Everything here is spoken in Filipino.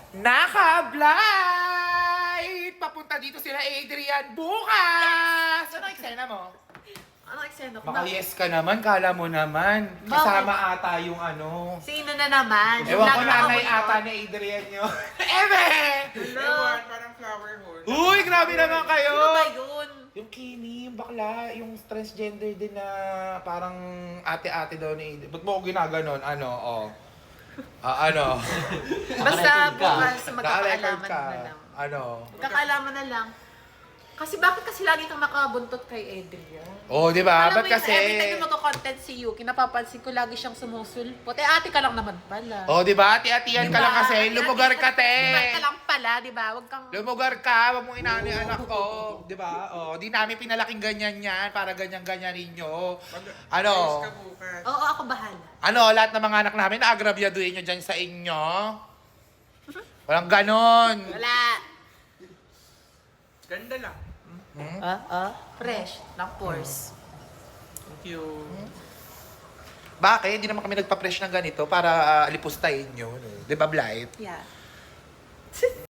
Naka-blind! Papunta dito sila Adrian bukas! Ano eksena mo? Ano eksena ko? Baka yes ka naman, kala mo naman. Kasama ata yung ano. Sino na naman? Ewan ko, Vlog nanay ako ata yun. ni Adrian yun. Eme! Ewan, parang flower horn. Uy, grabe naman kayo! Sino ba yun? Yung Kimi, yung bakla, yung transgender din na parang ate-ate daw ni Adrian. Ba't mo ko ginaganon? Ano, ano? Basta bukas Naka-record magkakaalaman ka. na lang. Ano? Magkakaalaman na lang. Kasi bakit kasi lagi kang nakabuntot kay Adrian? Oh, di ba? Alam Ba't mo yung kasi? every time na mag-content si Yuki, napapansin ko lagi siyang sumusulpot. Eh, ate ka lang naman pala. Oh, di ba? Ati-atiyan ka lang kasi. Lumugar ka, te. Diba ka lang pala, di ba? Huwag kang... Lumugar ka. Huwag mong inaano yung anak ko. Di ba? Oh, di namin pinalaking ganyan yan para ganyan-ganyan ninyo. Ano? Ayos ka bukas. Oo, ako bahala. Ano, lahat ng mga anak namin, naagrabyaduhin nyo dyan sa inyo. Walang ganon. Wala. Ganda lang. Fresh. Ng pores. Thank you. Bakit? Hindi naman kami nagpa-fresh ng ganito para alipustahin nyo. No? Di ba, Blight? Yeah.